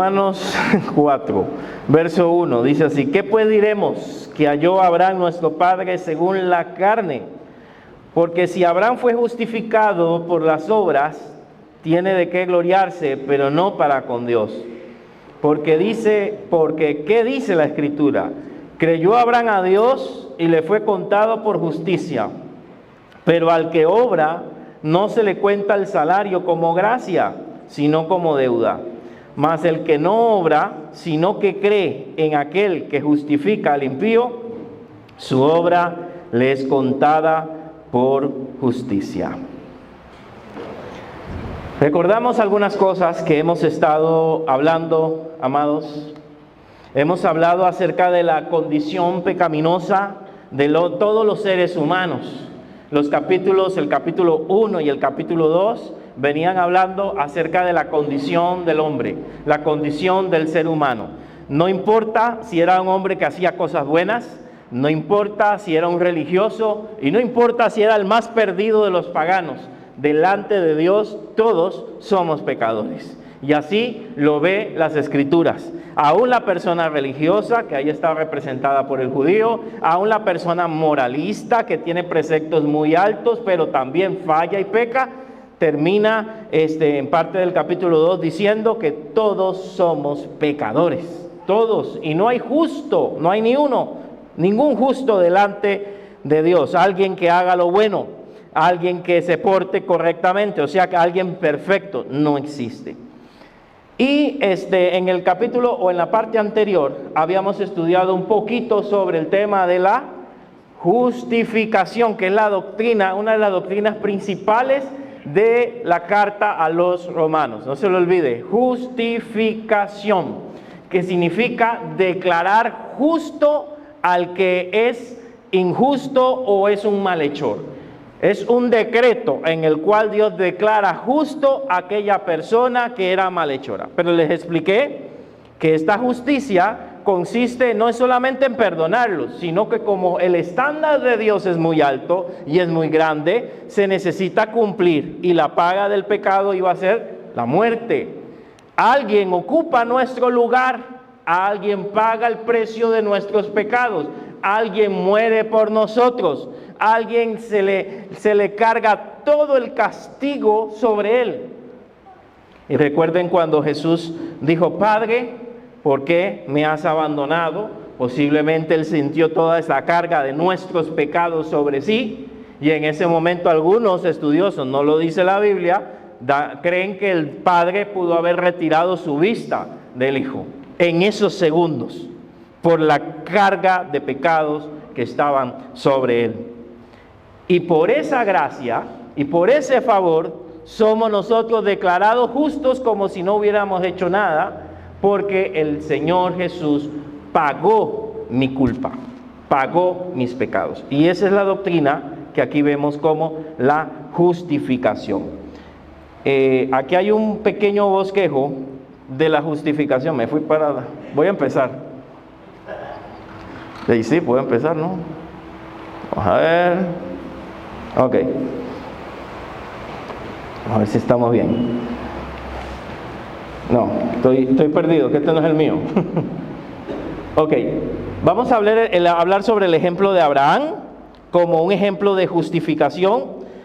Romanos 4, verso 1, dice así: ¿qué pues diremos que halló Abraham nuestro padre según la carne? Porque si Abraham fue justificado por las obras, tiene de qué gloriarse, pero no para con Dios. Porque ¿qué dice la Escritura? Creyó Abraham a Dios y le fue contado por justicia. Pero al que obra, no se le cuenta el salario como gracia, sino como deuda. Mas el que no obra, sino que cree en aquel que justifica al impío, su obra le es contada por justicia. Recordamos algunas cosas que hemos estado hablando, amados. Hemos hablado acerca de la condición pecaminosa de todos los seres humanos. El capítulo 1 y el capítulo 2 venían hablando acerca de la condición del hombre, la condición del ser humano. No importa si era un hombre que hacía cosas buenas, no importa si era un religioso y no importa si era el más perdido de los paganos. Delante de Dios todos somos pecadores. Y así lo ve las Escrituras. Aún la persona religiosa, que ahí está representada por el judío, aún la persona moralista, que tiene preceptos muy altos, pero también falla y peca, termina en parte del capítulo 2 diciendo que todos somos pecadores. Todos. Y no hay justo, no hay ni uno, ningún justo delante de Dios. Alguien que haga lo bueno, alguien que se porte correctamente, o sea que alguien perfecto no existe. Y en el capítulo o en la parte anterior habíamos estudiado un poquito sobre el tema de la justificación, que es la doctrina, una de las doctrinas principales de la carta a los romanos. No se lo olvide, justificación, que significa declarar justo al que es injusto o es un malhechor. Es un decreto en el cual Dios declara justo a aquella persona que era malhechora. Pero les expliqué que esta justicia consiste no solamente en perdonarlos, sino que como el estándar de Dios es muy alto y es muy grande, se necesita cumplir. Y la paga del pecado iba a ser la muerte. Alguien ocupa nuestro lugar, alguien paga el precio de nuestros pecados, alguien muere por nosotros. Alguien se le carga todo el castigo sobre él. Y recuerden cuando Jesús dijo: Padre, ¿por qué me has abandonado? Posiblemente él sintió toda esa carga de nuestros pecados sobre sí. Y en ese momento algunos estudiosos, no lo dice la Biblia, creen que el Padre pudo haber retirado su vista del Hijo en esos segundos por la carga de pecados que estaban sobre él. Y por esa gracia y por ese favor somos nosotros declarados justos como si no hubiéramos hecho nada, porque el Señor Jesús pagó mi culpa, pagó mis pecados. Y esa es la doctrina que aquí vemos como la justificación. Aquí hay un pequeño bosquejo de la justificación. Voy a empezar. Y sí, puedo empezar, ¿no? Vamos a ver. Ok, a ver si estamos bien. No, estoy perdido, que este no es el mío. Ok, vamos a hablar sobre el ejemplo de Abraham como un ejemplo de justificación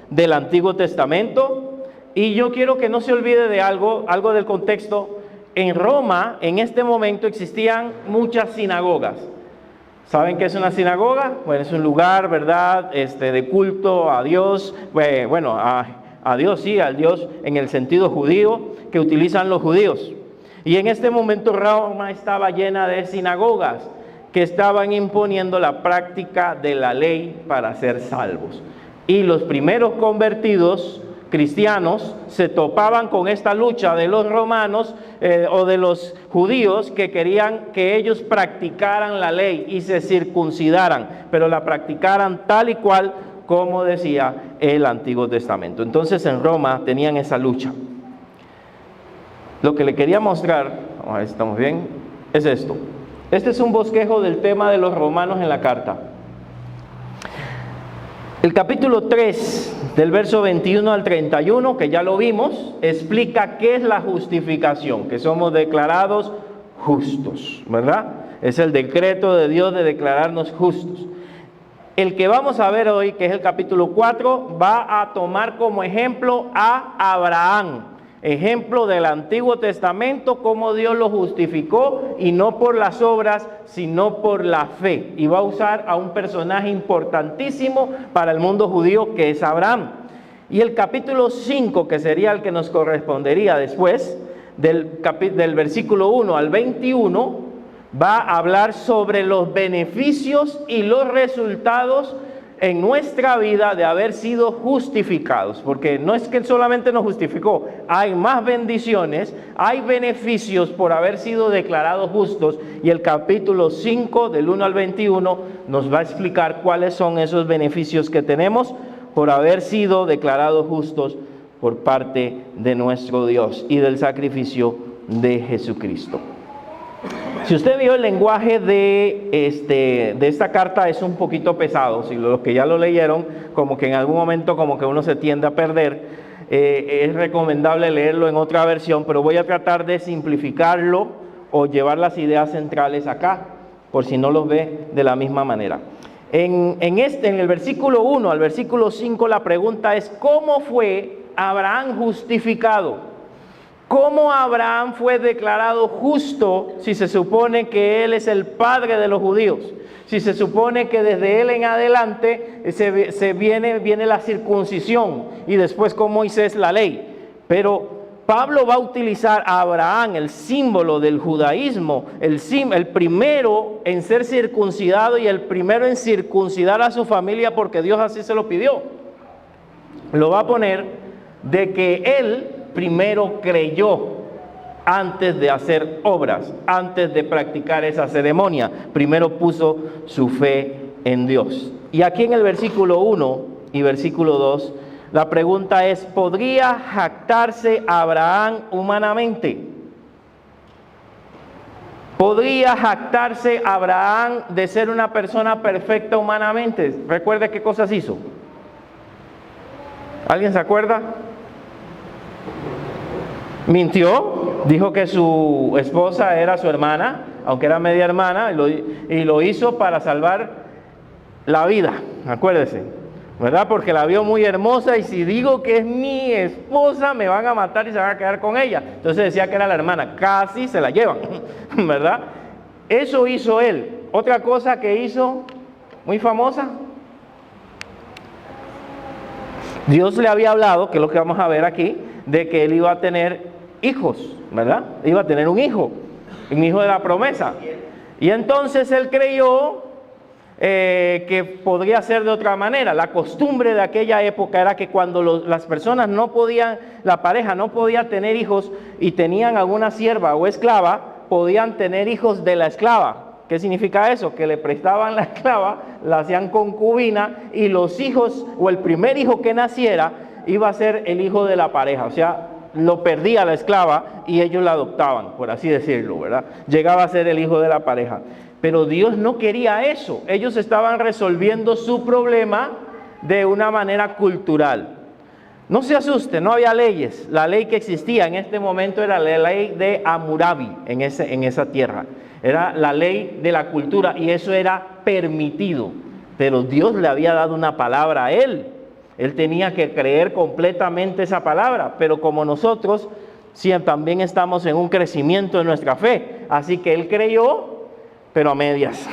del Antiguo Testamento. Y yo quiero que no se olvide de algo del contexto. En Roma, en este momento, existían muchas sinagogas. ¿Saben qué es una sinagoga? Bueno, es un lugar, ¿verdad?, de culto a Dios. Bueno, a Dios sí, al Dios en el sentido judío que utilizan los judíos. Y en este momento Roma estaba llena de sinagogas que estaban imponiendo la práctica de la ley para ser salvos. Y los primeros convertidos cristianos se topaban con esta lucha de los romanos o de los judíos que querían que ellos practicaran la ley y se circuncidaran, pero la practicaran tal y cual como decía el Antiguo Testamento. Entonces en Roma tenían esa lucha. Lo que le quería mostrar, vamos a ver si estamos bien, es esto. Este es un bosquejo del tema de los romanos en la carta. El capítulo 3 del verso 21 al 31, que ya lo vimos, explica qué es la justificación, que somos declarados justos, ¿verdad? Es el decreto de Dios de declararnos justos. El que vamos a ver hoy, que es el capítulo 4, va a tomar como ejemplo a Abraham, ejemplo del Antiguo Testamento, cómo Dios lo justificó, y no por las obras, sino por la fe. Y va a usar a un personaje importantísimo para el mundo judío, que es Abraham. Y el capítulo 5, que sería el que nos correspondería después, del versículo 1 al 21, va a hablar sobre los beneficios y los resultados en nuestra vida de haber sido justificados, porque no es que solamente nos justificó, hay más bendiciones, hay beneficios por haber sido declarados justos, y el capítulo 5 del 1 al 21 nos va a explicar cuáles son esos beneficios que tenemos por haber sido declarados justos por parte de nuestro Dios y del sacrificio de Jesucristo. Si usted vio el lenguaje de esta carta, es un poquito pesado. Si los que ya lo leyeron, como que en algún momento como que uno se tiende a perder, es recomendable leerlo en otra versión, pero voy a tratar de simplificarlo o llevar las ideas centrales acá, por si no los ve de la misma manera. En el versículo 1 al versículo 5, la pregunta es: ¿cómo fue Abraham justificado? ¿Cómo Abraham fue declarado justo si se supone que él es el padre de los judíos? Si se supone que desde él en adelante viene la circuncisión y después con Moisés la ley. Pero Pablo va a utilizar a Abraham, el símbolo del judaísmo, el primero en ser circuncidado y el primero en circuncidar a su familia, porque Dios así se lo pidió. Lo va a poner de que él primero creyó antes de hacer obras, antes de practicar esa ceremonia. Primero puso su fe en Dios. Y aquí en el versículo 1 y versículo 2, la pregunta es: ¿podría jactarse Abraham humanamente? ¿Podría jactarse Abraham de ser una persona perfecta humanamente? Recuerde qué cosas hizo. ¿Alguien se acuerda? Mintió, dijo que su esposa era su hermana, aunque era media hermana, y lo hizo para salvar la vida, acuérdese, ¿verdad? Porque la vio muy hermosa, y si digo que es mi esposa, me van a matar y se van a quedar con ella. Entonces decía que era la hermana, casi se la llevan, ¿verdad? Eso hizo él. Otra cosa que hizo, muy famosa, Dios le había hablado, que es lo que vamos a ver aquí, de que él iba a tener hijos, ¿verdad? Iba a tener un hijo de la promesa. Y entonces él creyó que podría ser de otra manera. La costumbre de aquella época era que cuando las personas no podían, la pareja no podía tener hijos y tenían alguna sierva o esclava, podían tener hijos de la esclava. ¿Qué significa eso? Que le prestaban la esclava, la hacían concubina, y los hijos, o el primer hijo que naciera, iba a ser el hijo de la pareja. O sea, lo perdía la esclava y ellos la adoptaban, por así decirlo, ¿verdad? Llegaba a ser el hijo de la pareja. Pero Dios no quería eso. Ellos estaban resolviendo su problema de una manera cultural. No se asuste, no había leyes. La ley que existía en este momento era la ley de Hammurabi en esa tierra. Era la ley de la cultura, y eso era permitido. Pero Dios le había dado una palabra a él. Él tenía que creer completamente esa palabra, pero como nosotros también estamos en un crecimiento de nuestra fe, así que él creyó, pero a medias.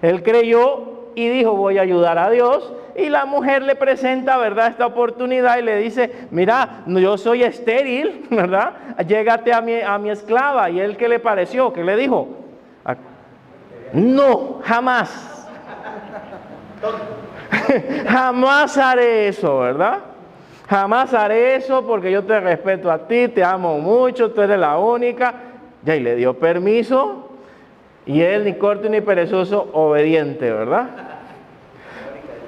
Él creyó y dijo: voy a ayudar a Dios, y la mujer le presenta, ¿verdad?, esta oportunidad y le dice: mira, yo soy estéril, ¿verdad? Llégate a mi esclava. ¿Y él qué le pareció? ¿Qué le dijo? No, jamás. Jamás haré eso, ¿verdad? Jamás haré eso, porque yo te respeto a ti, te amo mucho, tú eres la única. Ya, y le dio permiso, y él, ni corto ni perezoso, obediente, ¿verdad?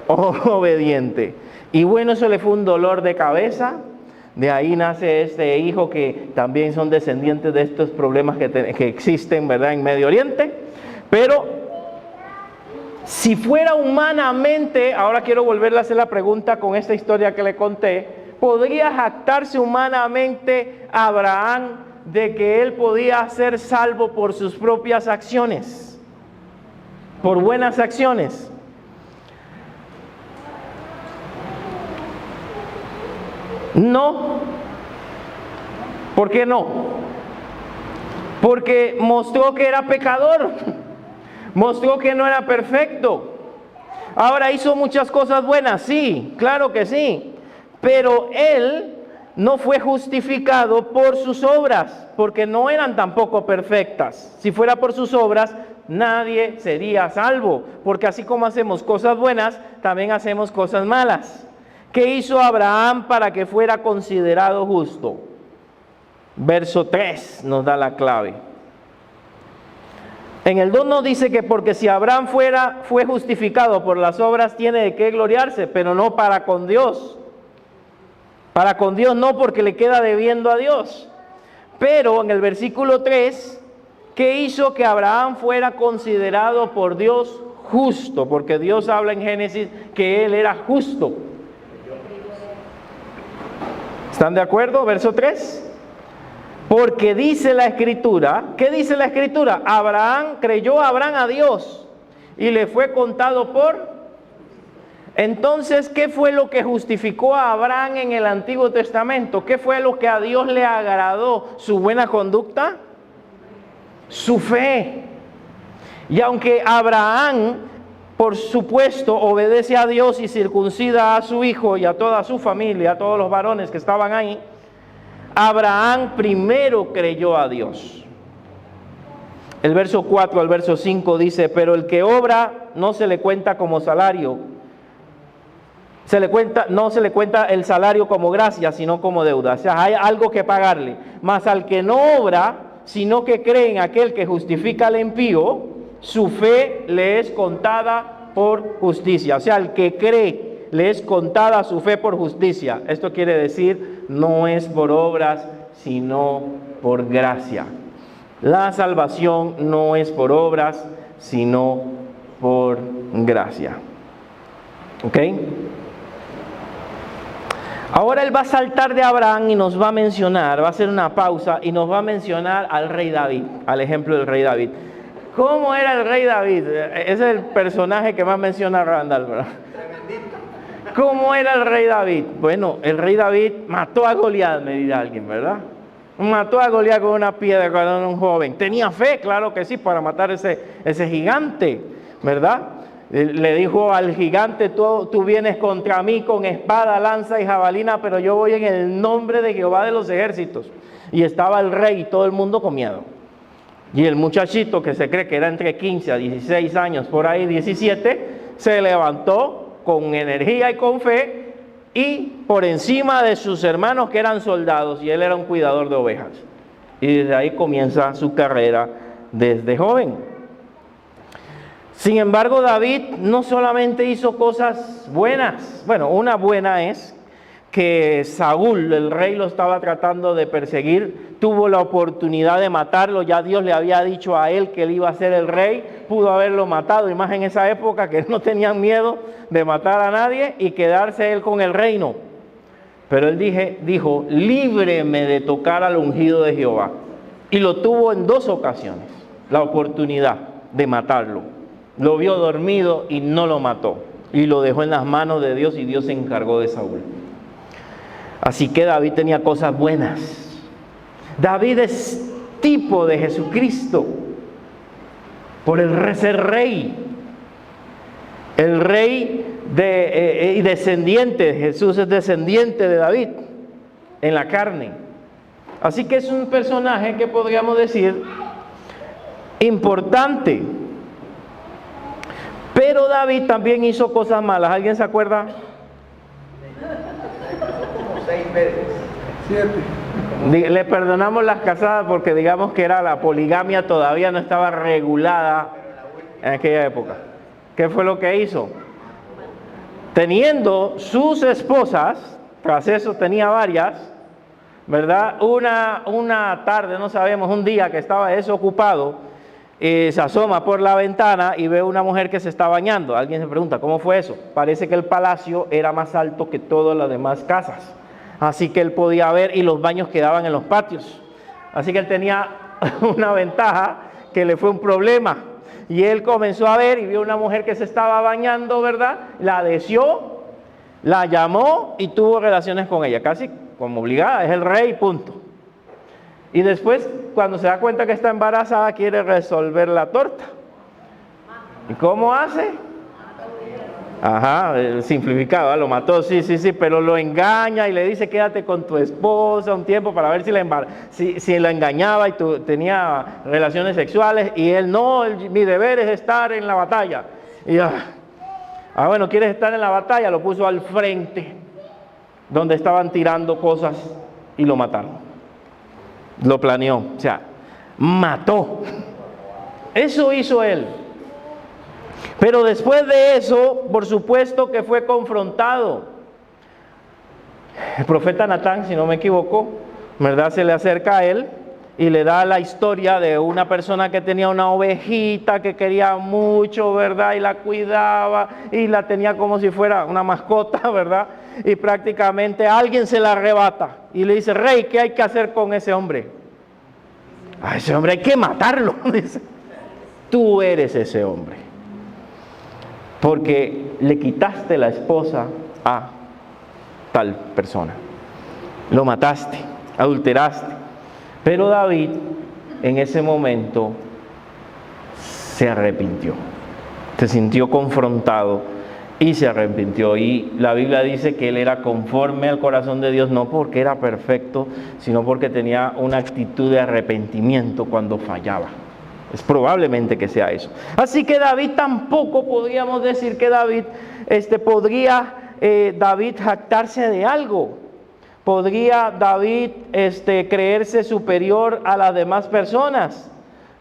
Obediente. Y bueno, eso le fue un dolor de cabeza. De ahí nace este hijo, que también son descendientes de estos problemas que existen, ¿verdad?, en Medio Oriente. Pero Si fuera humanamente, ahora quiero volverle a hacer la pregunta con esta historia que le conté, ¿podría jactarse humanamente Abraham de que él podía ser salvo por sus propias acciones? Por buenas acciones. No. ¿Por qué no? Porque mostró que era pecador. Mostró que no era perfecto. Ahora, hizo muchas cosas buenas, sí, claro que sí. Pero él no fue justificado por sus obras, porque no eran tampoco perfectas. Si fuera por sus obras, nadie sería salvo, porque así como hacemos cosas buenas, también hacemos cosas malas. ¿Qué hizo Abraham para que fuera considerado justo? Verso 3 nos da la clave. En el 2 nos dice que porque si Abraham fue justificado por las obras, tiene de qué gloriarse, pero no para con Dios. Para con Dios no, porque le queda debiendo a Dios. Pero en el versículo 3, ¿qué hizo que Abraham fuera considerado por Dios justo? Porque Dios habla en Génesis que él era justo. ¿Están de acuerdo? Verso 3. Porque dice la Escritura, ¿qué dice la Escritura? Creyó Abraham a Dios y le fue contado por... Entonces, ¿qué fue lo que justificó a Abraham en el Antiguo Testamento? ¿Qué fue lo que a Dios le agradó? ¿Su buena conducta? Su fe. Y aunque Abraham, por supuesto, obedece a Dios y circuncida a su hijo y a toda su familia, a todos los varones que estaban ahí, Abraham primero creyó a Dios. El verso 4 al verso 5 dice, pero el que obra no se le cuenta como salario. No se le cuenta el salario como gracia, sino como deuda. O sea, hay algo que pagarle. Mas al que no obra, sino que cree en aquel que justifica al impío, su fe le es contada por justicia. O sea, al que cree, le es contada su fe por justicia. Esto quiere decir, no es por obras, sino por gracia. La salvación no es por obras, sino por gracia. ¿Ok? Ahora él va a saltar de Abraham y nos va a mencionar, va a hacer una pausa y nos va a mencionar al rey David, al ejemplo del rey David. ¿Cómo era el rey David? Ese es el personaje que más menciona Randall, ¿verdad? ¿Cómo era el rey David? Bueno, el rey David mató a Goliat, me dirá alguien, ¿verdad? Mató a Goliat con una piedra cuando era un joven. Tenía fe, claro que sí, para matar ese gigante, ¿verdad? Le dijo al gigante, tú vienes contra mí con espada, lanza y jabalina, pero yo voy en el nombre de Jehová de los ejércitos. Y estaba el rey y todo el mundo con miedo. Y el muchachito que se cree que era entre 15 a 16 años, por ahí 17, se levantó con energía y con fe y por encima de sus hermanos que eran soldados y él era un cuidador de ovejas. Y desde ahí comienza su carrera desde joven. Sin embargo, David no solamente hizo cosas buenas. Bueno, una buena es que Saúl, el rey, lo estaba tratando de perseguir, tuvo la oportunidad de matarlo, ya Dios le había dicho a él que él iba a ser el rey, pudo haberlo matado, y más en esa época que no tenían miedo de matar a nadie y quedarse él con el reino. Pero él dijo, líbreme de tocar al ungido de Jehová. Y lo tuvo en 2 ocasiones, la oportunidad de matarlo. Lo vio dormido y no lo mató. Y lo dejó en las manos de Dios y Dios se encargó de Saúl. Así que David tenía cosas buenas. David es tipo de Jesucristo por el ser rey. El rey y descendiente. Jesús es descendiente de David en la carne. Así que es un personaje que podríamos decir importante. Pero David también hizo cosas malas. ¿Alguien se acuerda? 6 veces. 7. Le perdonamos las casadas porque digamos que era la poligamia, todavía no estaba regulada en aquella época. ¿Qué fue lo que hizo? Teniendo sus esposas, tras eso tenía varias, ¿verdad? Una tarde, no sabemos, un día que estaba desocupado, se asoma por la ventana y ve una mujer que se está bañando. Alguien se pregunta, ¿cómo fue eso? Parece que el palacio era más alto que todas las demás casas. Así que él podía ver y los baños quedaban en los patios. Así que él tenía una ventaja que le fue un problema. Y él comenzó a ver y vio una mujer que se estaba bañando, ¿verdad? La deseó, la llamó y tuvo relaciones con ella, casi como obligada, es el rey, punto. Y después, cuando se da cuenta que está embarazada, quiere resolver la torta. ¿Y cómo hace? Ajá, simplificado, lo mató, sí, pero lo engaña y le dice quédate con tu esposa un tiempo para ver si la engañaba y tenía relaciones sexuales, y él no, mi deber es estar en la batalla. Y bueno, ¿quieres estar en la batalla? Lo puso al frente, donde estaban tirando cosas y lo mataron. Lo planeó, o sea, mató. Eso hizo él. Pero después de eso, por supuesto que fue confrontado. El profeta Natán, si no me equivoco, ¿verdad? Se le acerca a él y le da la historia de una persona que tenía una ovejita que quería mucho, ¿verdad? Y la cuidaba y la tenía como si fuera una mascota, ¿verdad? Y prácticamente alguien se la arrebata y le dice, rey, ¿qué hay que hacer con ese hombre? A ese hombre hay que matarlo, dice. Tú eres ese hombre, porque le quitaste la esposa a tal persona, lo mataste, adulteraste. Pero David en ese momento se arrepintió, se sintió confrontado y se arrepintió. Y la Biblia dice que él era conforme al corazón de Dios, no porque era perfecto, sino porque tenía una actitud de arrepentimiento cuando fallaba. Es probablemente que sea eso. Así que David tampoco podríamos decir que podría David jactarse de algo. ¿Podría David creerse superior a las demás personas?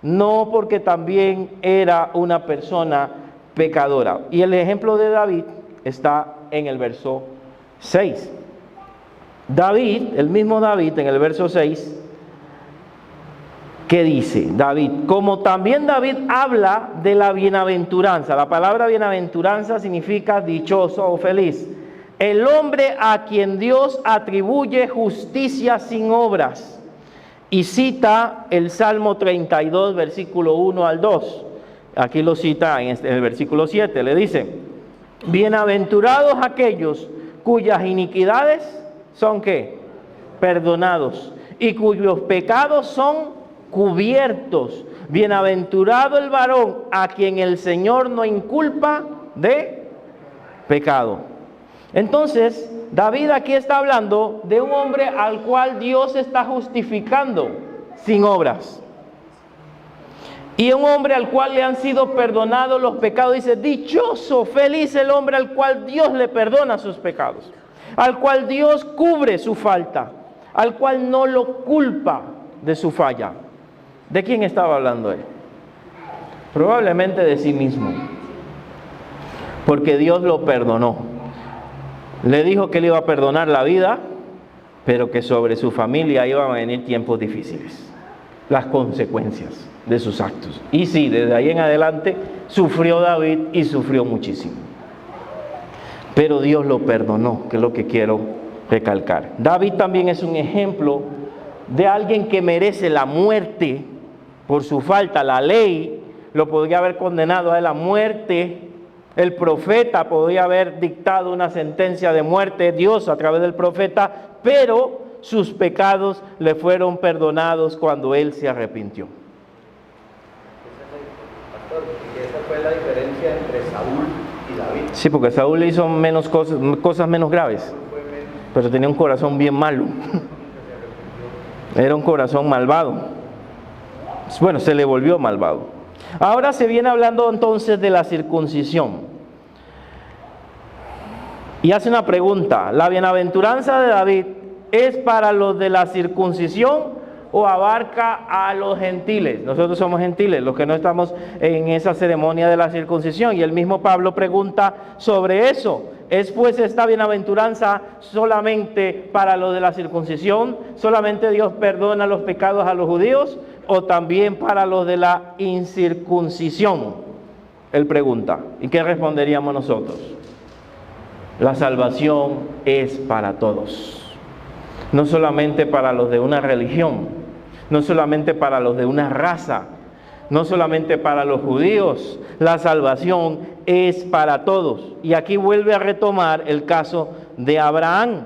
No, porque también era una persona pecadora. Y el ejemplo de David está en el verso 6. David, el mismo David, en el verso 6, ¿qué dice David? Como también David habla de la bienaventuranza. La palabra bienaventuranza significa dichoso o feliz. El hombre a quien Dios atribuye justicia sin obras. Y cita el Salmo 32, versículo 1 al 2. Aquí lo cita en el versículo 7. Le dice, bienaventurados aquellos cuyas iniquidades son ¿qué? Perdonados. Y cuyos pecados son cubiertos. Bienaventurado el varón a quien el Señor no inculpa de pecado. Entonces, David aquí está hablando de un hombre al cual Dios está justificando sin obras. Y un hombre al cual le han sido perdonados los pecados. Dice, dichoso, feliz el hombre al cual Dios le perdona sus pecados. Al cual Dios cubre su falta. Al cual no lo culpa de su falla. ¿De quién estaba hablando él? Probablemente de sí mismo. Porque Dios lo perdonó. Le dijo que le iba a perdonar la vida, pero que sobre su familia iban a venir tiempos difíciles. Las consecuencias de sus actos. Y sí, desde ahí en adelante sufrió David y sufrió muchísimo. Pero Dios lo perdonó, que es lo que quiero recalcar. David también es un ejemplo de alguien que merece la muerte por su falta. La ley lo podría haber condenado a él a muerte. El profeta podría haber dictado una sentencia de muerte, Dios a través del profeta, pero sus pecados le fueron perdonados cuando él se arrepintió. Pastor, y esa fue la diferencia entre Saúl y David. Sí, porque Saúl le hizo menos cosas menos graves, pero tenía un corazón bien malo. Era un corazón malvado. Bueno, se le volvió malvado. Ahora se viene hablando entonces de la circuncisión. Y hace una pregunta. ¿La bienaventuranza de David es para los de la circuncisión o abarca a los gentiles? Nosotros somos gentiles, los que no estamos en esa ceremonia de la circuncisión. Y el mismo Pablo pregunta sobre eso. ¿Es pues esta bienaventuranza solamente para los de la circuncisión? ¿Solamente Dios perdona los pecados a los judíos? o también para los de la incircuncisión? Él pregunta. ¿Y qué responderíamos nosotros? La salvación es para todos. No solamente para los de una religión, no solamente para los de una raza, no solamente para los judíos. La salvación es para todos. Y aquí vuelve a retomar el caso de Abraham.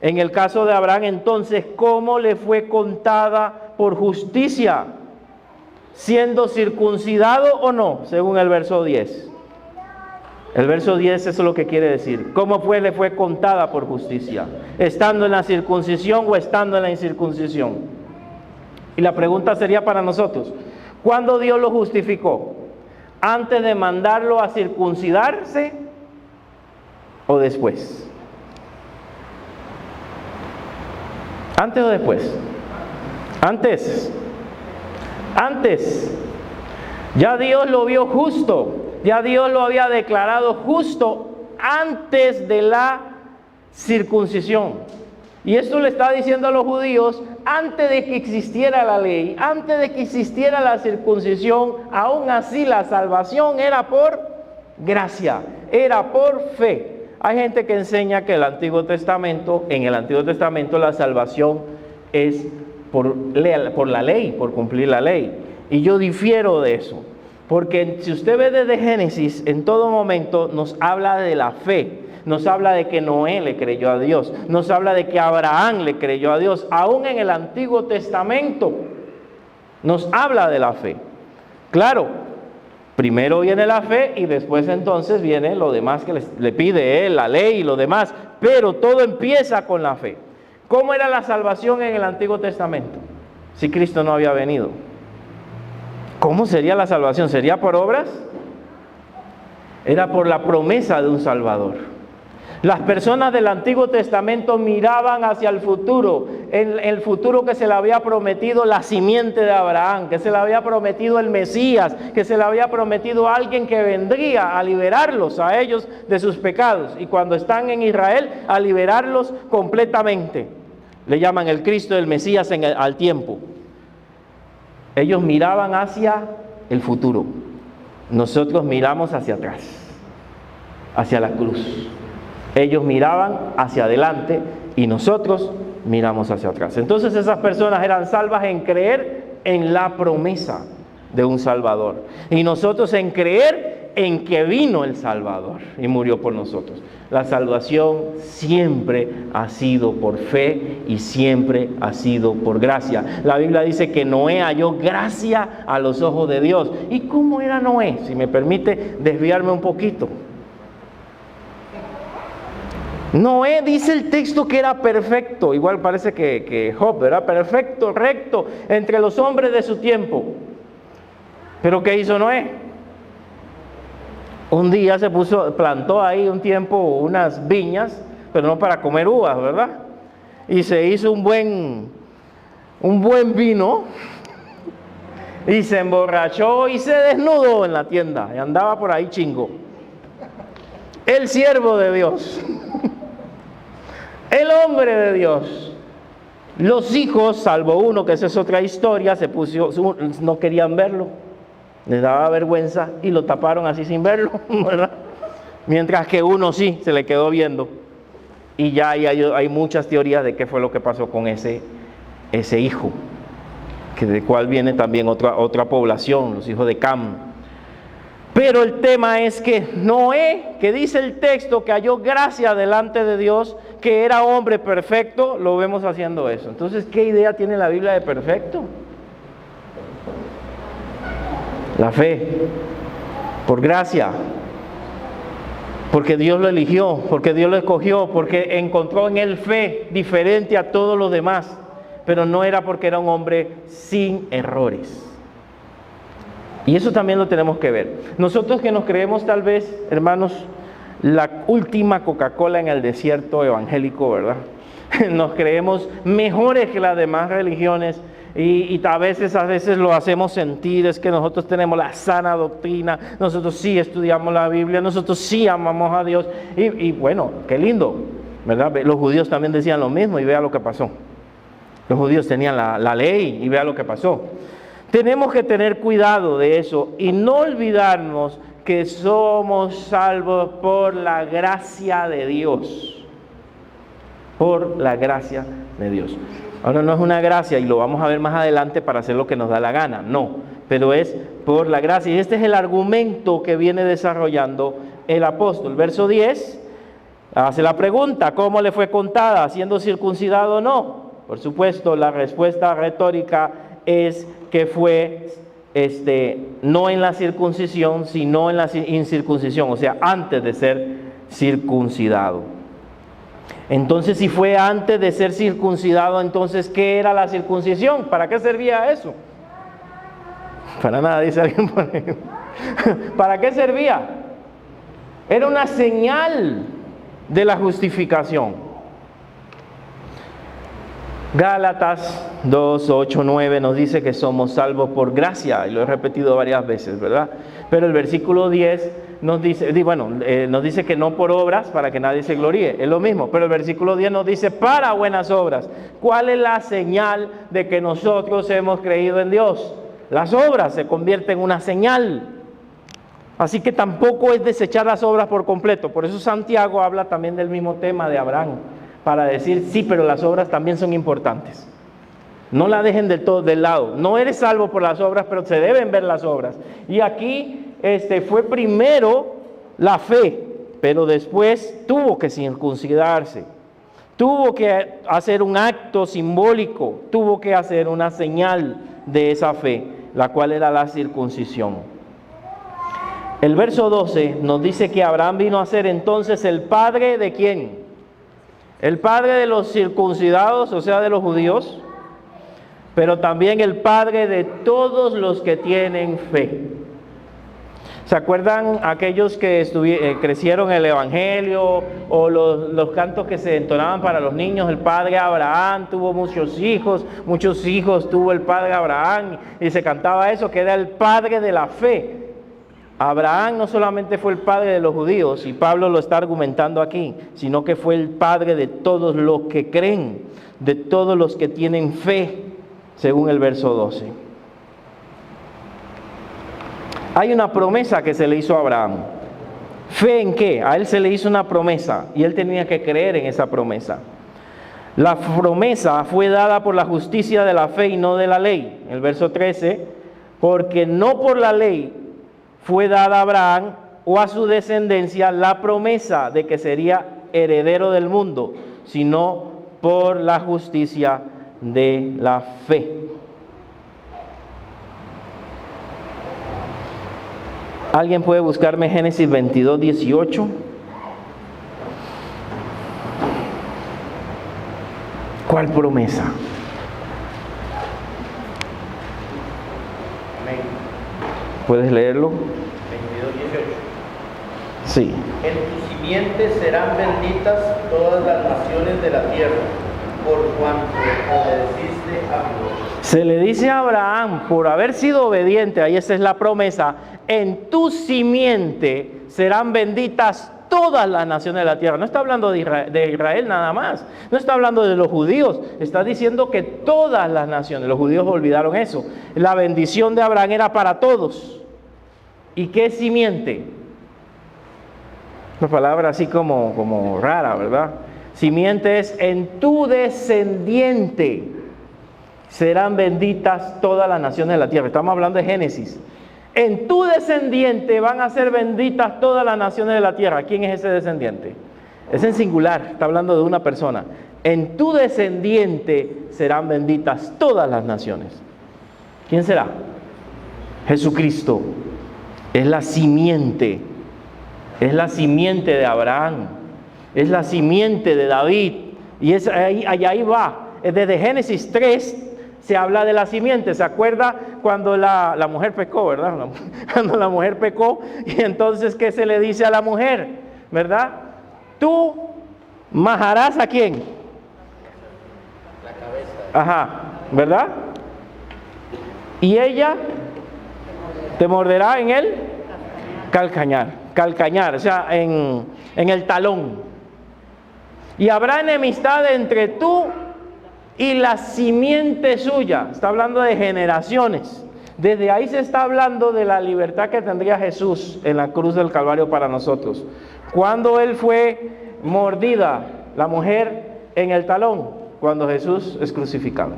En el caso de Abraham, entonces, ¿cómo le fue contada por justicia? ¿Siendo circuncidado o no? Según el verso 10. El verso 10 eso es lo que quiere decir. ¿Cómo le fue contada por justicia? ¿Estando en la circuncisión o estando en la incircuncisión? Y la pregunta sería para nosotros, ¿cuándo Dios lo justificó? ¿Antes de mandarlo a circuncidarse o después? ¿Antes o después? Antes. Ya Dios lo vio justo. Ya Dios lo había declarado justo antes de la circuncisión. Y esto le está diciendo a los judíos antes de que existiera la ley, antes de que existiera la circuncisión. Aún así la salvación era por gracia, era por fe. Hay gente que enseña que en el Antiguo Testamento la salvación es por la ley, por cumplir la ley. Y yo difiero de eso. Porque si usted ve desde Génesis, en todo momento nos habla de la fe, nos habla de que Noé le creyó a Dios, nos habla de que Abraham le creyó a Dios. Aún en el Antiguo Testamento nos habla de la fe. Claro, primero viene la fe y después entonces viene lo demás que le pide él, la ley y lo demás. Pero todo empieza con la fe. ¿Cómo era la salvación en el Antiguo Testamento? Si Cristo no había venido. ¿Cómo sería la salvación? ¿Sería por obras? Era por la promesa de un Salvador. Las personas del Antiguo Testamento miraban hacia el futuro, el futuro que se le había prometido la simiente de Abraham, que se le había prometido el Mesías, que se le había prometido alguien que vendría a liberarlos a ellos de sus pecados. Y cuando están en Israel, a liberarlos completamente. Le llaman el Cristo, el Mesías al tiempo. Ellos miraban hacia el futuro. Nosotros miramos hacia atrás, hacia la cruz. Ellos miraban hacia adelante y nosotros miramos hacia atrás. Entonces esas personas eran salvas en creer en la promesa de un Salvador. Y nosotros en creer en que vino el Salvador y murió por nosotros. La salvación siempre ha sido por fe y siempre ha sido por gracia. La Biblia dice que Noé halló gracia a los ojos de Dios. ¿Y cómo era Noé? Si me permite desviarme un poquito. Noé dice el texto que era perfecto, igual parece que Job, ¿verdad? Perfecto, recto, entre los hombres de su tiempo. ¿Pero qué hizo Noé? Un día plantó ahí un tiempo unas viñas, pero no para comer uvas, ¿verdad? Y se hizo un buen vino, y se emborrachó y se desnudó en la tienda, y andaba por ahí chingo. El siervo de Dios. El hombre de Dios. Los hijos, salvo uno, que esa es otra historia, no querían verlo, les daba vergüenza y lo taparon así sin verlo, ¿verdad? Mientras que uno sí se le quedó viendo. Y ya hay muchas teorías de qué fue lo que pasó con ese hijo, que de cual viene también otra población, los hijos de Cam. Pero el tema es que Noé, que dice el texto que halló gracia delante de Dios, que era hombre perfecto, lo vemos haciendo eso. Entonces, ¿qué idea tiene la Biblia de perfecto? La fe, por gracia, porque Dios lo eligió, porque Dios lo escogió, porque encontró en él fe diferente a todos los demás, pero no era porque era un hombre sin errores. Y eso también lo tenemos que ver. Nosotros que nos creemos tal vez, hermanos, la última Coca-Cola en el desierto evangélico, ¿verdad? Nos creemos mejores que las demás religiones y a veces lo hacemos sentir, es que nosotros tenemos la sana doctrina, nosotros sí estudiamos la Biblia, nosotros sí amamos a Dios y bueno, qué lindo, ¿verdad? Los judíos también decían lo mismo y vea lo que pasó. Los judíos tenían la ley y vea lo que pasó. Tenemos que tener cuidado de eso y no olvidarnos que somos salvos por la gracia de Dios. Por la gracia de Dios. Ahora no es una gracia y lo vamos a ver más adelante para hacer lo que nos da la gana, no, pero es por la gracia. Y este es el argumento que viene desarrollando el apóstol. Verso 10 hace la pregunta: ¿cómo le fue contada? ¿Siendo circuncidado o no? Por supuesto, la respuesta retórica es que fue no en la circuncisión, sino en la incircuncisión, o sea, antes de ser circuncidado. Entonces, si fue antes de ser circuncidado, entonces, ¿qué era la circuncisión? ¿Para qué servía eso? Para nada, dice alguien por ahí. ¿Para qué servía? Era una señal de la justificación. Gálatas 2, 8, 9 nos dice que somos salvos por gracia, y lo he repetido varias veces, ¿verdad? Pero el versículo 10 nos dice, nos dice que no por obras para que nadie se gloríe, es lo mismo, pero el versículo 10 nos dice para buenas obras. ¿Cuál es la señal de que nosotros hemos creído en Dios? Las obras se convierten en una señal. Así que tampoco es desechar las obras por completo. Por eso Santiago habla también del mismo tema de Abraham, para decir, sí, pero las obras también son importantes. No la dejen del todo del lado. No eres salvo por las obras, pero se deben ver las obras. Y aquí fue primero la fe, pero después tuvo que circuncidarse. Tuvo que hacer un acto simbólico, tuvo que hacer una señal de esa fe, la cual era la circuncisión. El verso 12 nos dice que Abraham vino a ser entonces el padre de ¿quién? El padre de los circuncidados, o sea, de los judíos, pero también el padre de todos los que tienen fe. ¿Se acuerdan aquellos que crecieron en el Evangelio o los cantos que se entonaban para los niños? El padre Abraham tuvo muchos hijos tuvo el padre Abraham, y se cantaba eso, que era el padre de la fe. Abraham no solamente fue el padre de los judíos, y Pablo lo está argumentando aquí, sino que fue el padre de todos los que creen, de todos los que tienen fe, según el verso 12. Hay una promesa que se le hizo a Abraham. ¿Fe en qué? A él se le hizo una promesa y él tenía que creer en esa promesa. La promesa fue dada por la justicia de la fe y no de la ley. El verso 13, porque no por la ley fue dada a Abraham o a su descendencia la promesa de que sería heredero del mundo, sino por la justicia de la fe. ¿Alguien puede buscarme Génesis 22, 18? ¿Cuál promesa? ¿Puedes leerlo? 22:18. Sí. En tu simiente serán benditas todas las naciones de la tierra, por cuanto obedeciste a Dios. Se le dice a Abraham, por haber sido obediente, ahí esa es la promesa, en tu simiente serán benditas todas las naciones de la tierra. No está hablando de Israel nada más, no está hablando de los judíos, está diciendo que todas las naciones, los judíos olvidaron eso. La bendición de Abraham era para todos. ¿Y qué es simiente? Una palabra así como rara, ¿verdad? Simiente es en tu descendiente serán benditas todas las naciones de la tierra. Estamos hablando de Génesis. En tu descendiente van a ser benditas todas las naciones de la tierra. ¿Quién es ese descendiente? Es en singular, está hablando de una persona. En tu descendiente serán benditas todas las naciones. ¿Quién será? Jesucristo. Es la simiente. Es la simiente de Abraham. Es la simiente de David. Y ahí va. Desde Génesis 3 se habla de la simiente. ¿Se acuerda cuando la mujer pecó, verdad? Cuando la mujer pecó, y entonces, ¿qué se le dice a la mujer? ¿Verdad? Tú majarás ¿a quién? La cabeza. Ajá, ¿verdad? Y ella te morderá en el calcañar, o sea, en el talón. Y habrá enemistad entre tú y la simiente suya. Está hablando de generaciones. Desde ahí se está hablando de la libertad que tendría Jesús en la cruz del Calvario para nosotros. Cuando Él fue mordida, la mujer en el talón, cuando Jesús es crucificado.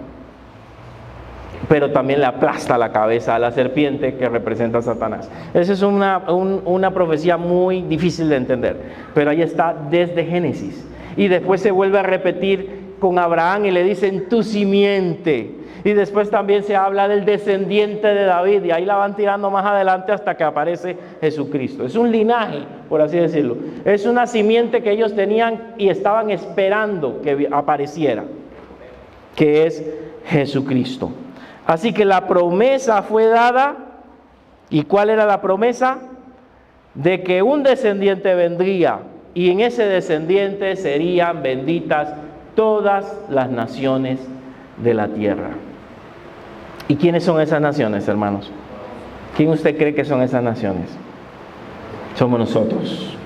Pero también le aplasta la cabeza a la serpiente que representa a Satanás. Esa es una profecía muy difícil de entender, pero ahí está desde Génesis. Y después se vuelve a repetir con Abraham y le dicen tu simiente. Y después también se habla del descendiente de David, y ahí la van tirando más adelante hasta que aparece Jesucristo. Es un linaje, por así decirlo. Es una simiente que ellos tenían y estaban esperando que apareciera, que es Jesucristo. Así que la promesa fue dada. ¿Y cuál era la promesa? De que un descendiente vendría, y en ese descendiente serían benditas todas las naciones de la tierra. ¿Y quiénes son esas naciones, hermanos? ¿Quién usted cree que son esas naciones? Somos nosotros.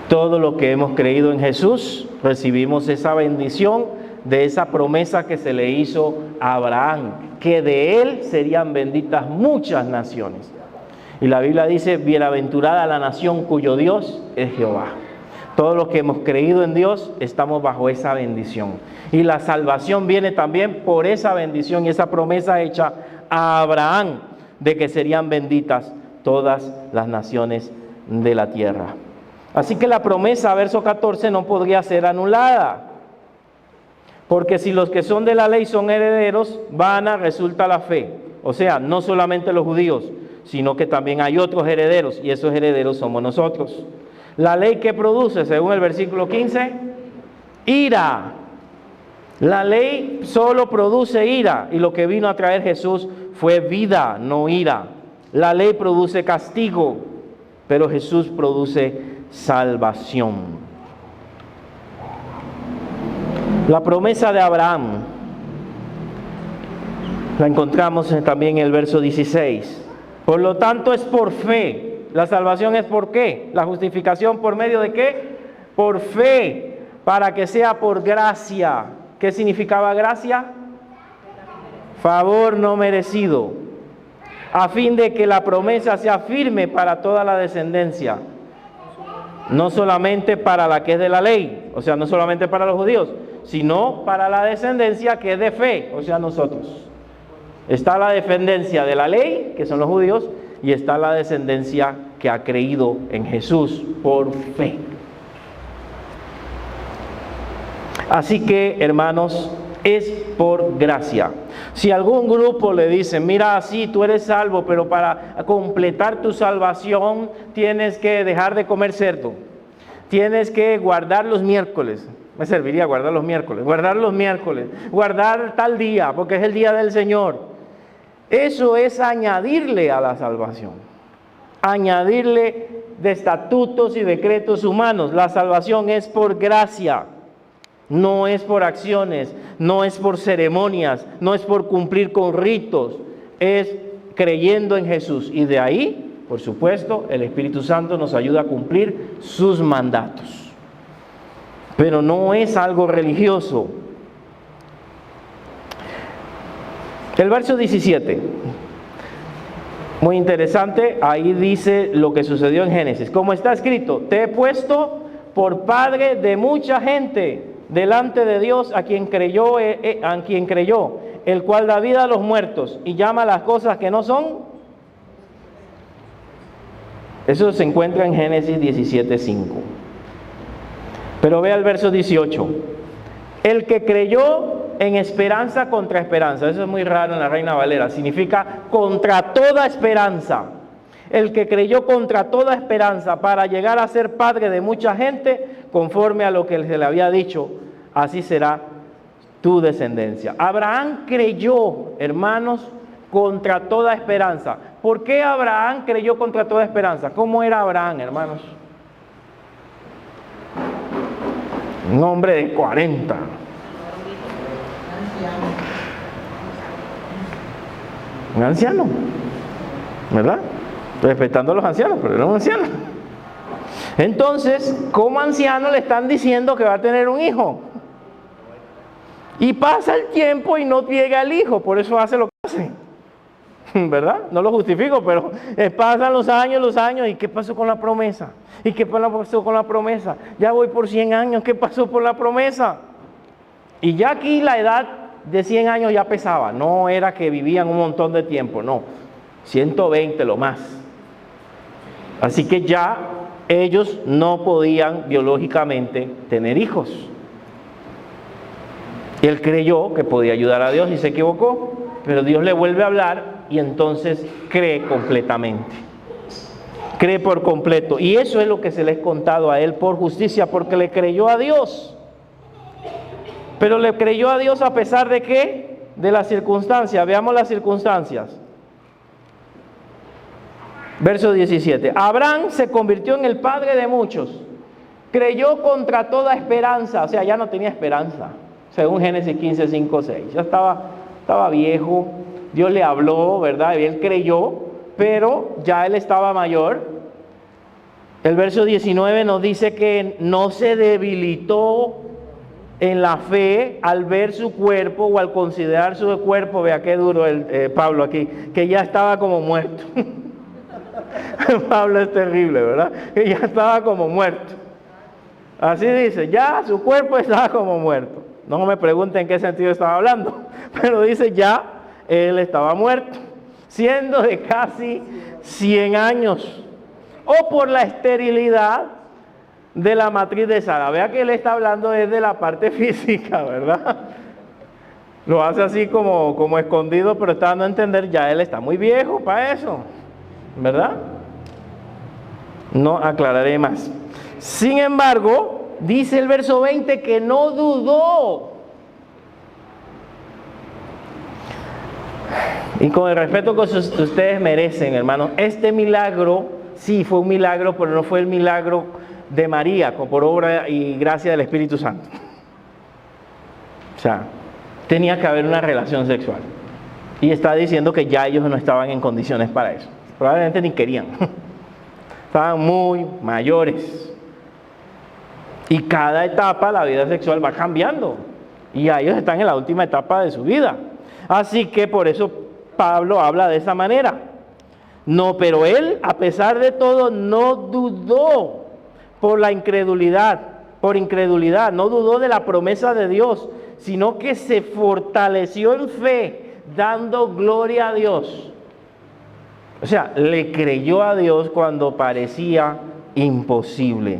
Todo lo que hemos creído en Jesús, recibimos esa bendición de esa promesa que se le hizo a Abraham, que de él serían benditas muchas naciones. Y la Biblia dice, bienaventurada la nación cuyo Dios es Jehová. Todos los que hemos creído en Dios estamos bajo esa bendición. Y la salvación viene también por esa bendición y esa promesa hecha a Abraham de que serían benditas todas las naciones de la tierra. Así que la promesa, verso 14, no podría ser anulada. Porque si los que son de la ley son herederos, vana resulta la fe. O sea, no solamente los judíos, sino que también hay otros herederos, y esos herederos somos nosotros. La ley que produce, según el versículo 15, ira. La ley solo produce ira, y lo que vino a traer Jesús fue vida, no ira. La ley produce castigo, pero Jesús produce salvación. La promesa de Abraham la encontramos también en el verso 16. Por lo tanto es por fe. La salvación es ¿por qué? La justificación ¿por medio de qué? Por fe, para que sea por gracia. ¿Qué significaba gracia? Favor no merecido, a fin de que la promesa sea firme para toda la descendencia, no solamente para la que es de la ley, o sea, no solamente para los judíos, sino para la descendencia que es de fe, o sea, nosotros. Está la descendencia de la ley, que son los judíos, y está la descendencia que ha creído en Jesús por fe. Así que, hermanos, es por gracia. Si algún grupo le dice, mira, sí, tú eres salvo, pero para completar tu salvación tienes que dejar de comer cerdo, tienes que guardar los miércoles. Me serviría guardar los miércoles, guardar tal día, porque es el día del Señor. Eso es añadirle a la salvación, añadirle de estatutos y decretos humanos. La salvación es por gracia, no es por acciones, no es por ceremonias, no es por cumplir con ritos, es creyendo en Jesús. Y de ahí, por supuesto, el Espíritu Santo nos ayuda a cumplir sus mandatos. Pero no es algo religioso. El verso 17, muy interesante, ahí dice lo que sucedió en Génesis. Como está escrito, te he puesto por padre de mucha gente delante de Dios a quien creyó, el cual da vida a los muertos y llama las cosas que no son. Eso se encuentra en Génesis 17:5. Pero vea el verso 18. El que creyó en esperanza contra esperanza. Eso es muy raro en la Reina Valera. Significa contra toda esperanza. El que creyó contra toda esperanza para llegar a ser padre de mucha gente, conforme a lo que se le había dicho, así será tu descendencia. Abraham creyó, hermanos, contra toda esperanza. ¿Por qué Abraham creyó contra toda esperanza? ¿Cómo era Abraham, hermanos? Un hombre de 40. Un anciano, ¿verdad? Respetando a los ancianos, pero era un anciano. Entonces, como anciano le están diciendo que va a tener un hijo. Y pasa el tiempo y no llega el hijo, por eso hace lo que hace. ¿verdad? No lo justifico, pero pasan los años, ¿y qué pasó con la promesa? ¿Y qué pasó con la promesa? Ya voy por 100 años, ¿qué pasó por la promesa? Y ya aquí la edad de 100 años ya pesaba, no era que vivían un montón de tiempo, no, 120 lo más. Así que ya ellos no podían biológicamente tener hijos. Él creyó que podía ayudar a Dios y se equivocó, pero Dios le vuelve a hablar y entonces cree completamente. Cree por completo. Y eso es lo que se le ha contado a él por justicia, porque le creyó a Dios. Pero le creyó a Dios a pesar de ¿qué? De las circunstancias. Veamos las circunstancias. Verso 17. Abraham se convirtió en el padre de muchos. Creyó contra toda esperanza. O sea, ya no tenía esperanza. Según Génesis 15, 5, 6. Ya estaba viejo. Dios le habló, ¿verdad? Y él creyó, pero ya él estaba mayor. El verso 19 nos dice que no se debilitó en la fe al ver su cuerpo o al considerar su cuerpo. Vea qué duro Pablo aquí, que ya estaba como muerto. Pablo es terrible, ¿verdad? Que ya estaba como muerto. Así dice, ya su cuerpo estaba como muerto. No me pregunten en qué sentido estaba hablando, pero dice ya él estaba muerto, siendo de casi 100 años, o por la esterilidad de la matriz de Sara. Vea que él está hablando desde la parte física, ¿verdad? Lo hace así como escondido, pero está dando a entender, ya él está muy viejo para eso, ¿verdad? No aclararé más. Sin embargo, dice el verso 20 que no dudó. Y con el respeto que ustedes merecen, hermanos, este milagro, sí fue un milagro, pero no fue el milagro de María, por obra y gracia del Espíritu Santo. O sea, tenía que haber una relación sexual. Y está diciendo que ya ellos no estaban en condiciones para eso. Probablemente ni querían. Estaban muy mayores. Y cada etapa la vida sexual va cambiando. Y ya ellos están en la última etapa de su vida. Así que por eso Pablo habla de esa manera. No, pero él, a pesar de todo, no dudó por incredulidad, no dudó de la promesa de Dios, sino que se fortaleció en fe, dando gloria a Dios. O sea, le creyó a Dios cuando parecía imposible.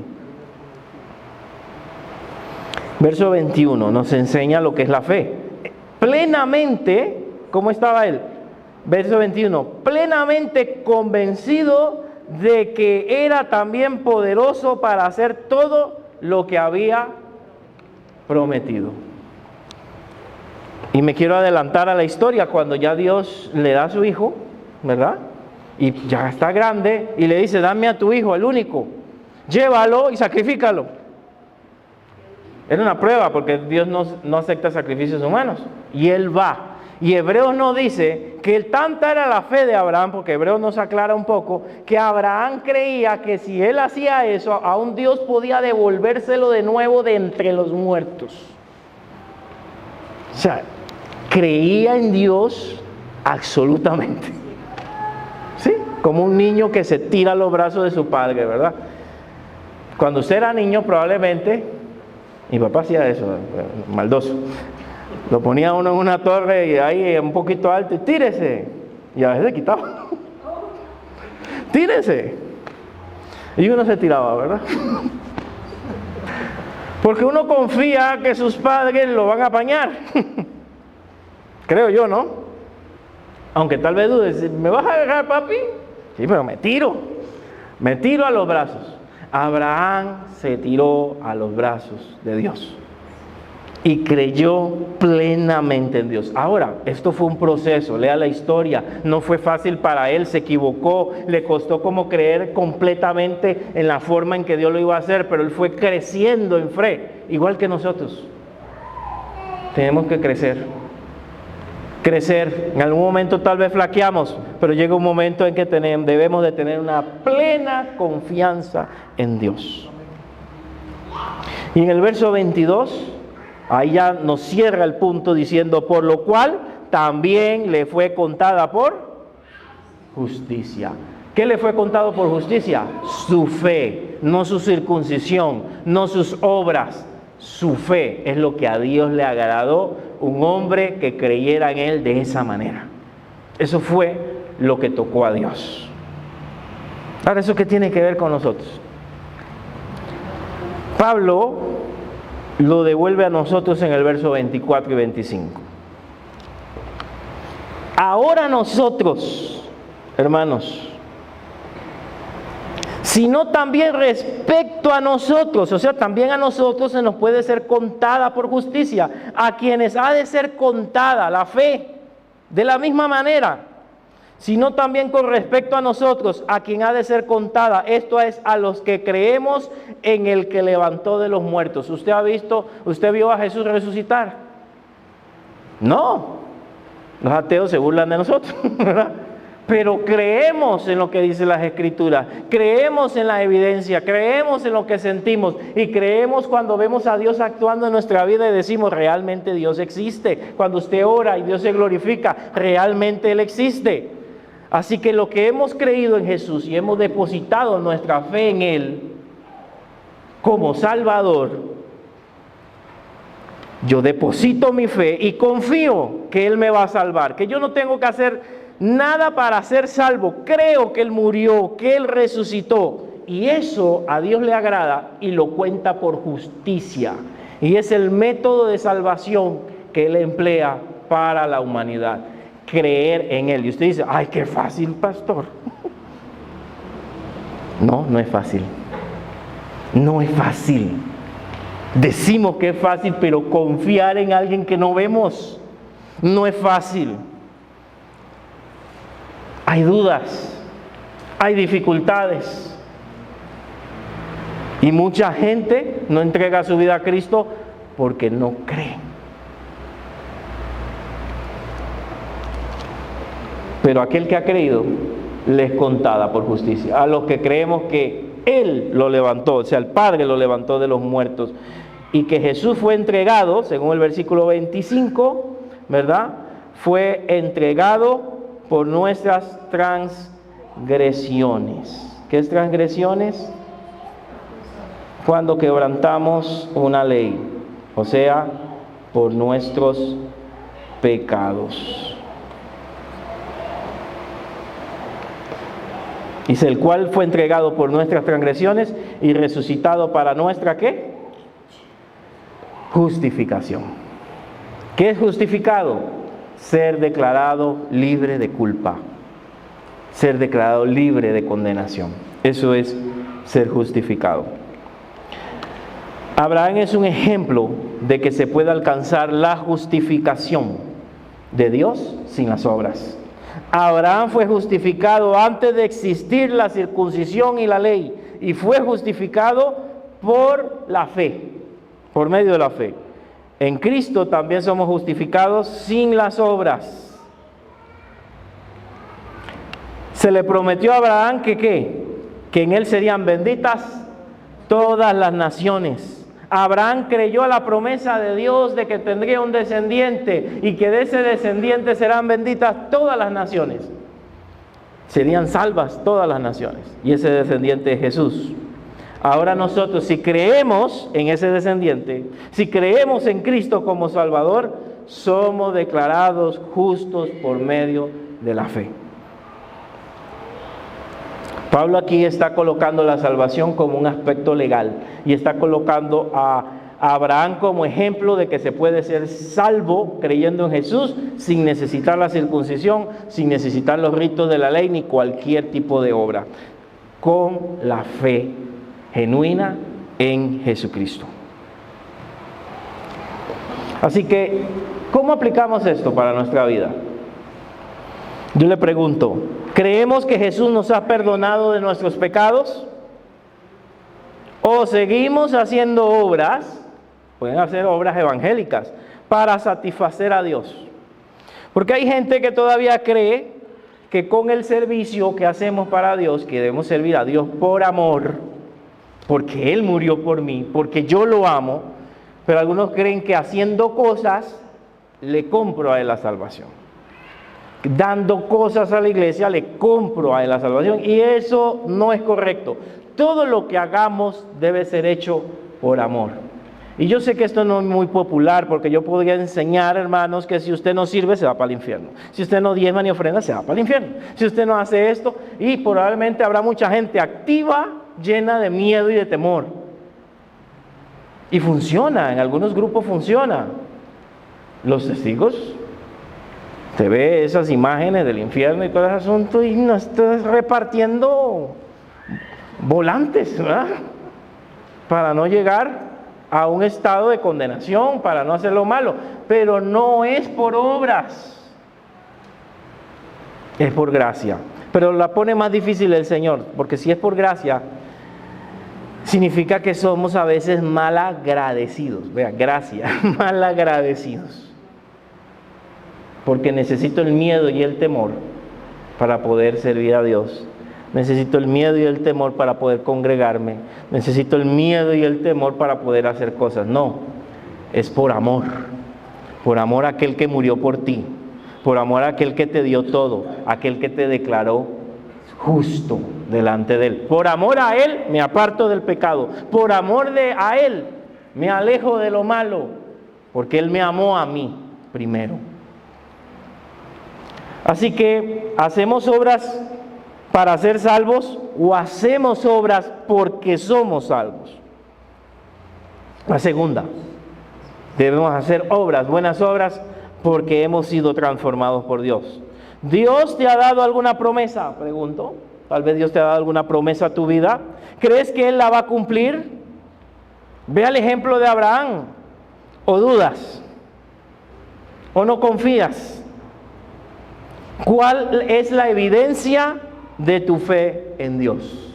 Verso 21 nos enseña lo que es la fe. Plenamente, ¿cómo estaba él? Verso 21, plenamente convencido de que era también poderoso para hacer todo lo que había prometido. Y me quiero adelantar a la historia cuando ya Dios le da a su hijo, ¿verdad? Y ya está grande y le dice, dame a tu hijo, el único, llévalo y sacrifícalo. Era una prueba porque Dios no acepta sacrificios humanos. Y él va. Y Hebreos nos dice que tanta era la fe de Abraham, porque Hebreos nos aclara un poco, que Abraham creía que si él hacía eso, aún Dios podía devolvérselo de nuevo de entre los muertos. O sea, creía en Dios absolutamente. ¿Sí? Como un niño que se tira a los brazos de su padre, ¿verdad? Cuando usted era niño probablemente, mi papá hacía eso, maldoso. Lo ponía uno en una torre y ahí un poquito alto y tírese. Y a veces se quitaba. Tírese. Y uno se tiraba, ¿verdad? Porque uno confía que sus padres lo van a apañar. Creo yo, ¿no? Aunque tal vez dudes, ¿me vas a agarrar, papi? Sí, pero me tiro a los brazos. Abraham se tiró a los brazos de Dios y creyó plenamente en Dios. Ahora, esto fue un proceso, lea la historia, no fue fácil para él, se equivocó, le costó como creer completamente en la forma en que Dios lo iba a hacer, pero él fue creciendo en fe, igual que nosotros. Tenemos que crecer, en algún momento tal vez flaqueamos, pero llega un momento en que debemos de tener una plena confianza en Dios. Y en el verso 22, ahí ya nos cierra el punto diciendo, por lo cual también le fue contada por justicia. ¿Qué le fue contado por justicia? Su fe, no su circuncisión, no sus obras. Su fe es lo que a Dios le agradó, un hombre que creyera en Él de esa manera. Eso fue lo que tocó a Dios. Ahora, ¿eso qué tiene que ver con nosotros? Pablo lo devuelve a nosotros en el verso 24 y 25. Ahora nosotros, hermanos, sino también respecto a nosotros, o sea, también a nosotros se nos puede ser contada por justicia, a quienes ha de ser contada la fe, de la misma manera, sino también con respecto a nosotros, a quien ha de ser contada, esto es, a los que creemos en el que levantó de los muertos. ¿Usted vio a Jesús resucitar? No, los ateos se burlan de nosotros, ¿verdad? Pero creemos en lo que dicen las Escrituras, creemos en la evidencia, creemos en lo que sentimos y creemos cuando vemos a Dios actuando en nuestra vida y decimos, realmente Dios existe. Cuando usted ora y Dios se glorifica, realmente Él existe. Así que lo que hemos creído en Jesús y hemos depositado nuestra fe en Él como Salvador, yo deposito mi fe y confío que Él me va a salvar, que yo no tengo que hacer nada para ser salvo. Creo que Él murió, que Él resucitó. Y eso a Dios le agrada y lo cuenta por justicia. Y es el método de salvación que Él emplea para la humanidad. Creer en Él. Y usted dice, ay, qué fácil, pastor. No, no es fácil. No es fácil. Decimos que es fácil, pero confiar en alguien que no vemos no es fácil. Hay dudas, hay dificultades. Y mucha gente no entrega su vida a Cristo porque no cree. Pero aquel que ha creído, le es contada por justicia. A los que creemos que Él lo levantó, o sea, el Padre lo levantó de los muertos, y que Jesús fue entregado, según el versículo 25, ¿verdad? Fue entregado por nuestras transgresiones. ¿Qué es transgresiones? Cuando quebrantamos una ley, o sea, por nuestros pecados. Dice, el cual fue entregado por nuestras transgresiones y resucitado para nuestra, ¿qué? Justificación. ¿Qué es justificado? Ser declarado libre de culpa, ser declarado libre de condenación. Eso es ser justificado. Abraham es un ejemplo de que se puede alcanzar la justificación de Dios sin las obras. Abraham fue justificado antes de existir la circuncisión y la ley, y fue justificado por la fe, por medio de la fe. En Cristo también somos justificados sin las obras. Se le prometió a Abraham que en él serían benditas todas las naciones. Abraham creyó a la promesa de Dios de que tendría un descendiente y que de ese descendiente serán benditas todas las naciones. Serían salvas todas las naciones. Y ese descendiente es Jesús. Ahora nosotros, si creemos en ese descendiente, si creemos en Cristo como Salvador, somos declarados justos por medio de la fe. Pablo aquí está colocando la salvación como un aspecto legal y está colocando a Abraham como ejemplo de que se puede ser salvo creyendo en Jesús sin necesitar la circuncisión, sin necesitar los ritos de la ley ni cualquier tipo de obra, con la fe genuina en Jesucristo. Así que, ¿cómo aplicamos esto para nuestra vida? Yo le pregunto, ¿creemos que Jesús nos ha perdonado de nuestros pecados? ¿O seguimos haciendo obras, pueden hacer obras evangélicas, para satisfacer a Dios? Porque hay gente que todavía cree que con el servicio que hacemos para Dios, que debemos servir a Dios por amor, porque Él murió por mí, porque yo lo amo, pero algunos creen que haciendo cosas le compro a Él la salvación. dando cosas a la iglesia, le compro a él la salvación, y eso no es correcto. Todo lo que hagamos debe ser hecho por amor. Y yo sé que esto no es muy popular, porque yo podría enseñar, hermanos, que si usted no sirve se va para el infierno, si usted no diezma ni ofrenda se va para el infierno, si usted no hace esto, y probablemente habrá mucha gente activa llena de miedo y de temor. Y funciona, en algunos grupos funciona. Los testigos, te ve esas imágenes del infierno y todo ese asunto y no estás repartiendo volantes, ¿verdad? Para no llegar a un estado de condenación, para no hacer lo malo. Pero no es por obras, es por gracia. Pero la pone más difícil el Señor, porque si es por gracia, significa que somos a veces malagradecidos. Vea, gracia, malagradecidos. Porque necesito el miedo y el temor para poder servir a Dios. Necesito el miedo y el temor para poder congregarme. Necesito el miedo y el temor para poder hacer cosas. No, es por amor. Por amor a aquel que murió por ti. Por amor a aquel que te dio todo. Aquel que te declaró justo delante de Él. Por amor a Él me aparto del pecado. Por amor a Él me alejo de lo malo. Porque Él me amó a mí primero. Así que, ¿hacemos obras para ser salvos o hacemos obras porque somos salvos? La segunda, debemos hacer obras, buenas obras, porque hemos sido transformados por Dios. ¿Dios te ha dado alguna promesa? Pregunto. Tal vez Dios te ha dado alguna promesa a tu vida. ¿Crees que Él la va a cumplir? Ve al ejemplo de Abraham. ¿O dudas? ¿O no confías? ¿Cuál es la evidencia de tu fe en Dios?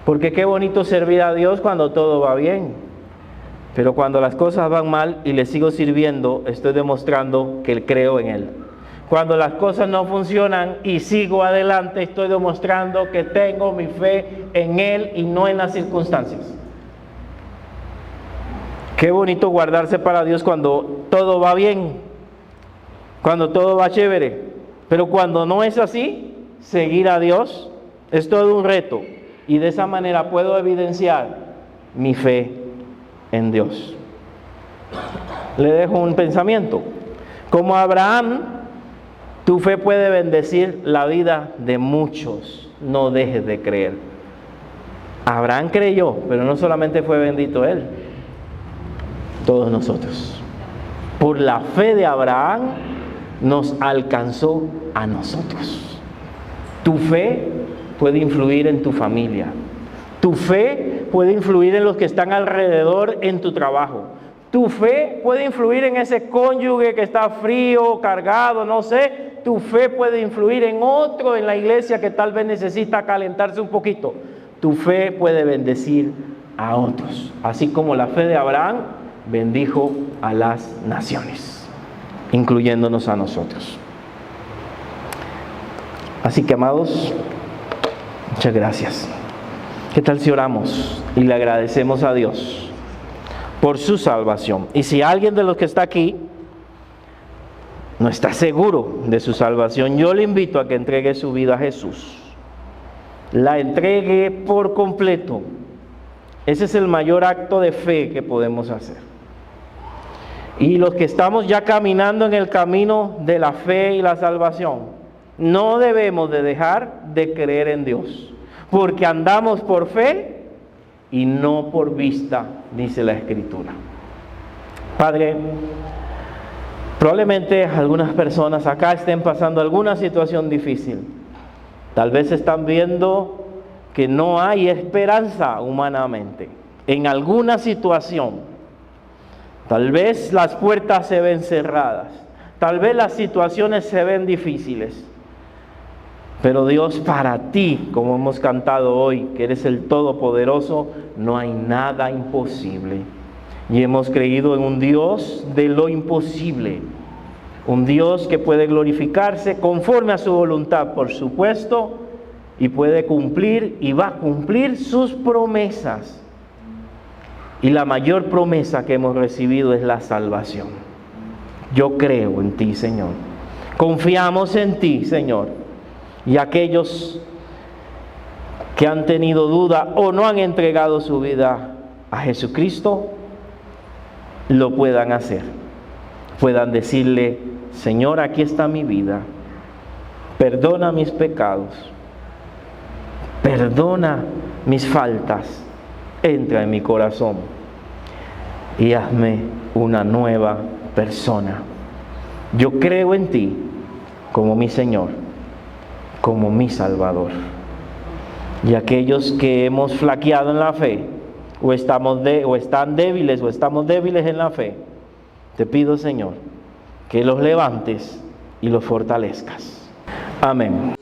Porque qué bonito servir a Dios cuando todo va bien. Pero cuando las cosas van mal y le sigo sirviendo, estoy demostrando que creo en Él. Cuando las cosas no funcionan y sigo adelante, estoy demostrando que tengo mi fe en Él y no en las circunstancias. Qué bonito guardarse para Dios cuando todo va bien, cuando todo va chévere. Pero cuando no es así, seguir a Dios es todo un reto. Y de esa manera puedo evidenciar mi fe en Dios. Le dejo un pensamiento. Como Abraham, tu fe puede bendecir la vida de muchos. No dejes de creer. Abraham creyó, pero no solamente fue bendito él, todos nosotros. Por la fe de Abraham nos alcanzó a nosotros. Tu fe puede influir en tu familia. Tu fe puede influir en los que están alrededor en tu trabajo. Tu fe puede influir en ese cónyuge que está frío, cargado, no sé. Tu fe puede influir en otro en la iglesia que tal vez necesita calentarse un poquito. Tu fe puede bendecir a otros. Así como la fe de Abraham bendijo a las naciones, incluyéndonos a nosotros. Así que, amados, muchas gracias. ¿Qué tal si oramos y le agradecemos a Dios por su salvación? Y si alguien de los que está aquí no está seguro de su salvación, yo le invito a que entregue su vida a Jesús. La entregue por completo. Ese es el mayor acto de fe que podemos hacer. Y los que estamos ya caminando en el camino de la fe y la salvación, no debemos de dejar de creer en Dios, porque andamos por fe y no por vista, dice la Escritura. Padre, probablemente algunas personas acá estén pasando alguna situación difícil. Tal vez están viendo que no hay esperanza humanamente en alguna situación. Tal vez las puertas se ven cerradas. Tal vez las situaciones se ven difíciles. Pero Dios, para ti, como hemos cantado hoy, que eres el Todopoderoso, no hay nada imposible. Y hemos creído en un Dios de lo imposible. Un Dios que puede glorificarse conforme a su voluntad, por supuesto, y puede cumplir y va a cumplir sus promesas. Y la mayor promesa que hemos recibido es la salvación. Yo creo en ti, Señor. Confiamos en ti, Señor. Y aquellos que han tenido duda o no han entregado su vida a Jesucristo, lo puedan hacer. Puedan decirle: Señor, aquí está mi vida. Perdona mis pecados. Perdona mis faltas. Entra en mi corazón y hazme una nueva persona. Yo creo en ti como mi Señor, como mi Salvador. Y aquellos que hemos flaqueado en la fe, o están débiles o estamos débiles en la fe, te pido, Señor, que los levantes y los fortalezcas. Amén.